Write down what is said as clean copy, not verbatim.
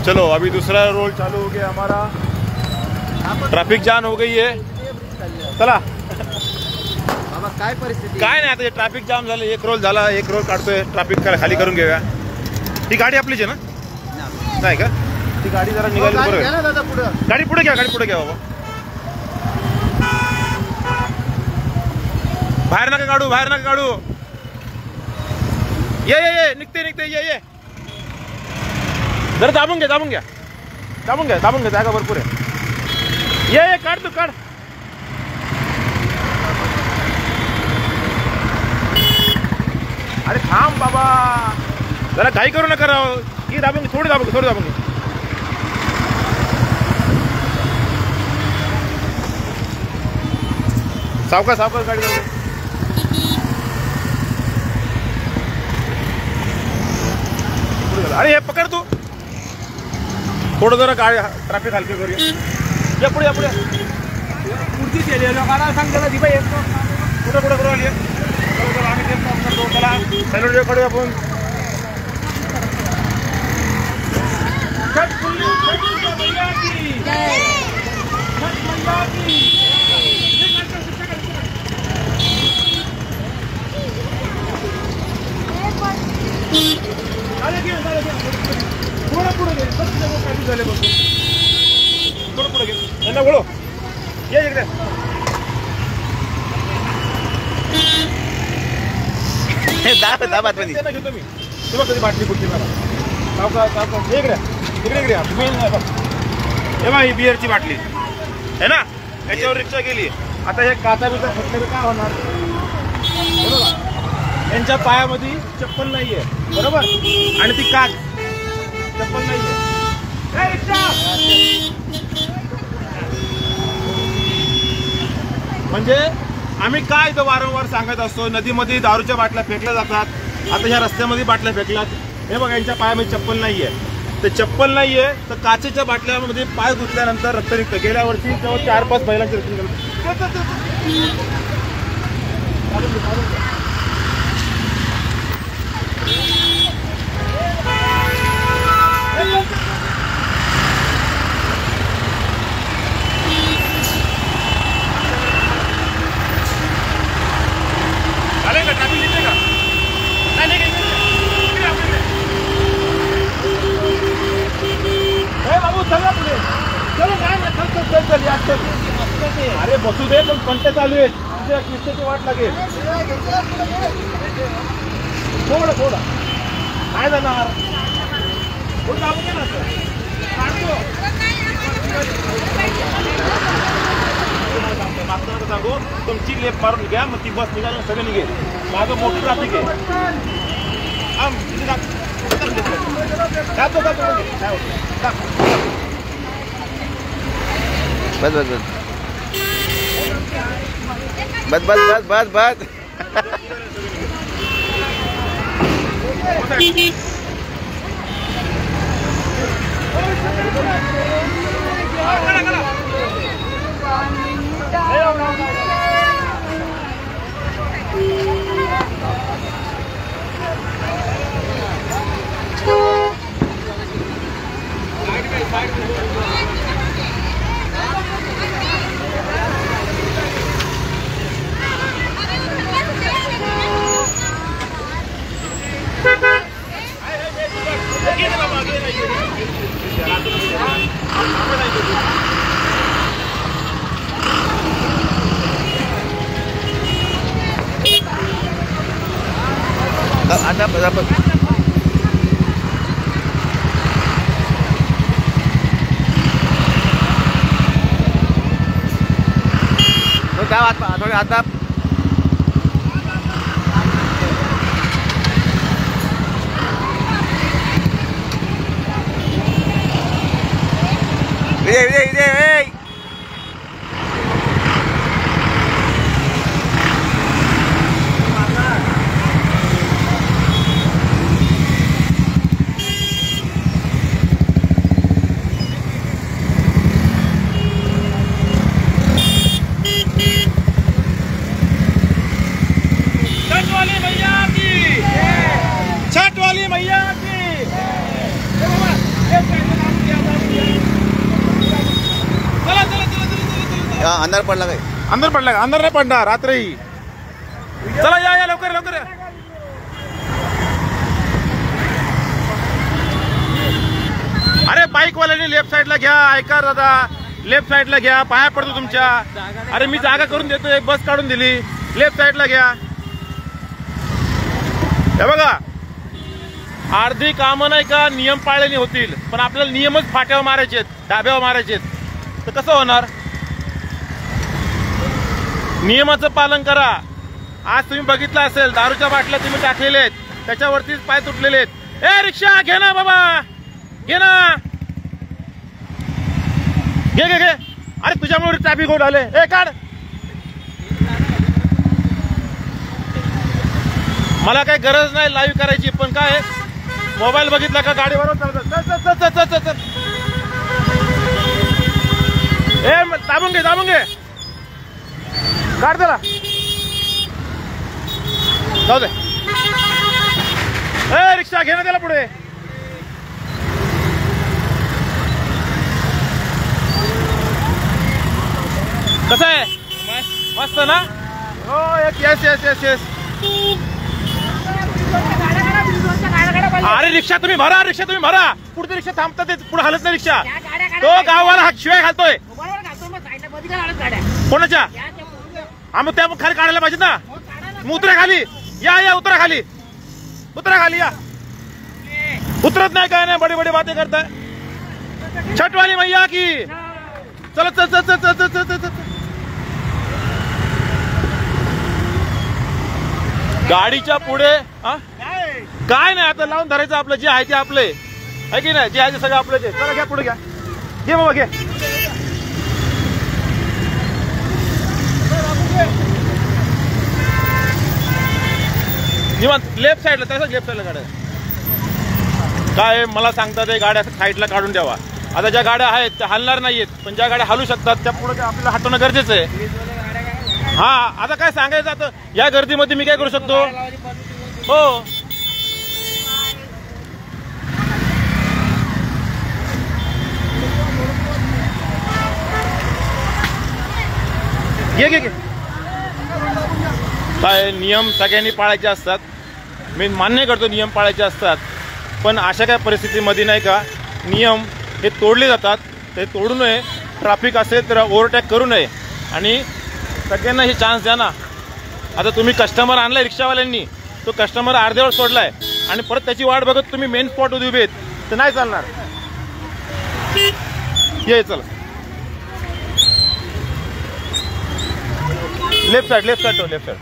चलो अभी दूसरा रोल चालू हो गया हमारा। ट्रॅफिक जाम हो गई है। चला बाबा काय परिस्थिती? काय नाही, आता ट्रॅफिक जाम झालं, एक रोल झाला, एक रोल काढतोय, ट्रॅफिक खाली करून घेऊया। ही गाडी आपलीच आहे ना? नाही का? ती गाडी जरा निघाली बरोबर। गाडी पुढे घ्या, गाडी पुढे घ्या बाबा, बाहेर नका काढू, बाहेर नका काढू। ये निघते निघते, ये जरा दाबून घ्या, दाबून घ्या, दाबून घ्या, दाबून घ्या, जागा भरपूर आहे। ये काढ तू, काढ। अरे थांब बाबा, जरा घाई करू नका राव। ही दाबून घे, थोडी दाबून घे, थोडी दाबून घे। सावकाश सावकाश गाडी जाऊ दे। अरे हे पकड तू, थोडं जरा गाडी ट्रॅफिक हलकी करूया। या पुढे, या पुढे, पुढची केली लोकांना सांग त्याला दी बाई कुठं कुठं करू आली आम्ही ते त्याला सॅल्यूट कडू आपण। थोडं पुढे घे, झाले बघ, थोडं पुढे घे, यांना बोलो, ये इकडे। घेतो मी, तुला कधी बाटली कुठली मला सावकाश सावकाश, इकडे इकडे इकडे हे बघा, ही बिअरची बाटली आहे ना, याच्यावर रिक्षा गेली। आता हे काचा बिचा फटले काय होणार? हे बघा, यांच्या पायामध्ये चप्पल नाहीये बरोबर, आणि ती काच चप्पल नाहीये। म्हणजे आम्ही काय इथं वारंवार सांगत असतो, नदीमध्ये दारूच्या बाटल्या फेकल्या जातात, आता ह्या रस्त्यामध्ये बाटल्या फेकल्यात। हे बघा, यांच्या पायामध्ये चप्पल नाहीये, तर चप्पल नाहीये तर काचेच्या बाटल्यामध्ये पाय घुसल्यानंतर रक्त निघतं। गेल्या वर्षी जवळ 4-5 महिलांची रक्त निघाली। अरे बसू दे, पण कंटे चालू आहेत, किस्त्याची वाट लागेल। थोडं थोडं काय जाणार, थोडं दाबून घे ना, मागचं सांगू, तुमची लेप मारून घ्या, मग ती बस निघाली सगळं निघेल। मागं मोठी ट्रॅफिक आहे। बस बस बस बस बस बस बस। आता थोडे आता छठ वाली मैया की। का अंधार पडला काय? अंदर पडला का? अंदर नाही पडणार रात्री. चला या लवकर लवकर या. अरे बाईकवाल्याने लेफ्ट साईडला घ्या. ऐका दादा, लेफ्ट साईडला घ्या, पाया पडतो तुमच्या. अरे मी जागा करून देतो, एक बस काढून दिली. लेफ्ट साईडला घ्या. हे बघा, अर्धी कामं नाही का नियम पाळल्याने होतील, पण आपल्याला नियमच फाट्यावर मारायचे, डाब्यावर मारायचे, तर कसं होणार? नियमाचं पालन करा. आज तुम्ही बघितलं असेल, दारूच्या बाटल्या तुम्ही टाकलेल्या आहेत, त्याच्यावरतीच पाय तुटलेले आहेत. ए रिक्षा घे ना बाबा, घे ना, घे घे घे. अरे तुझ्यामुळे ट्रॅफिक होत आले. ए काढ. मला काही गरज नाही लाईव्ह करायची, पण काय मोबाईल बघितला का गाडी बरोबर चालत. ए दाबून घे, दाबून घे, काढ त्याला, जाऊ दे. ए रिक्षा घे ना त्याला पुढे. कसं आहे? मस्त ना? हो एक. Yes yes yes yes. अरे रिक्षा तुम्ही भरा, रिक्षा तुम्ही भरा. पुढे रिक्षा थांबतात, पुढे हलत नाही रिक्षा. तो गाववाला शिवाय घालतोय. कोणाच्या? हा मग त्या खाली काढायला पाहिजे ना. मग उतरा खाली. या उतरा खाली, उतरा खाली या. उतरत नाही, काय नाही, बडी बडी बातें करताय. छठवाली मैया की. चल चल चल चल चल चल चल. गाडीच्या पुढे काय नाही, आता लावून धरायचं. आपलं जे आहे ते आपले आहे की नाही, जे आहे ते सगळं आपलं. ते चला घ्या पुढे, घ्या घे बाबा, घे. निवांत लेफ्ट साईडला, तसंच लेफ्ट साईडला गाड्या. काय मला सांगतात ते गाड्या साईडला काढून द्यावा. आता ज्या गाड्या आहेत त्या हलणार नाहीयेत, पण ज्या गाड्या हलू शकतात त्या पुढे आपल्याला हटवणं गरजेचं आहे. हा आता काय सांगायचं, आता या गर्दीमध्ये मी काय करू शकतो? हो घे घे घे. काय नियम सगळ्यांनी पाळायचे असतात, मी मान्य करतो नियम पाळायचे असतात, पण अशा काय परिस्थितीमध्ये नाही का नियम हे तोडले जातात. ते तोडू नये. ट्रॅफिक असेल तर ओव्हरटेक करू नये आणि सगळ्यांना हे चान्स द्या ना. आता तुम्ही कस्टमर आणलाय रिक्षावाल्यांनी, तो कस्टमर अर्ध्यावर सोडलाय आणि परत त्याची वाट बघत तुम्ही मेन स्पॉटवर उभे आहेत, तर नाही चालणार. ये चला left side, left side, left side.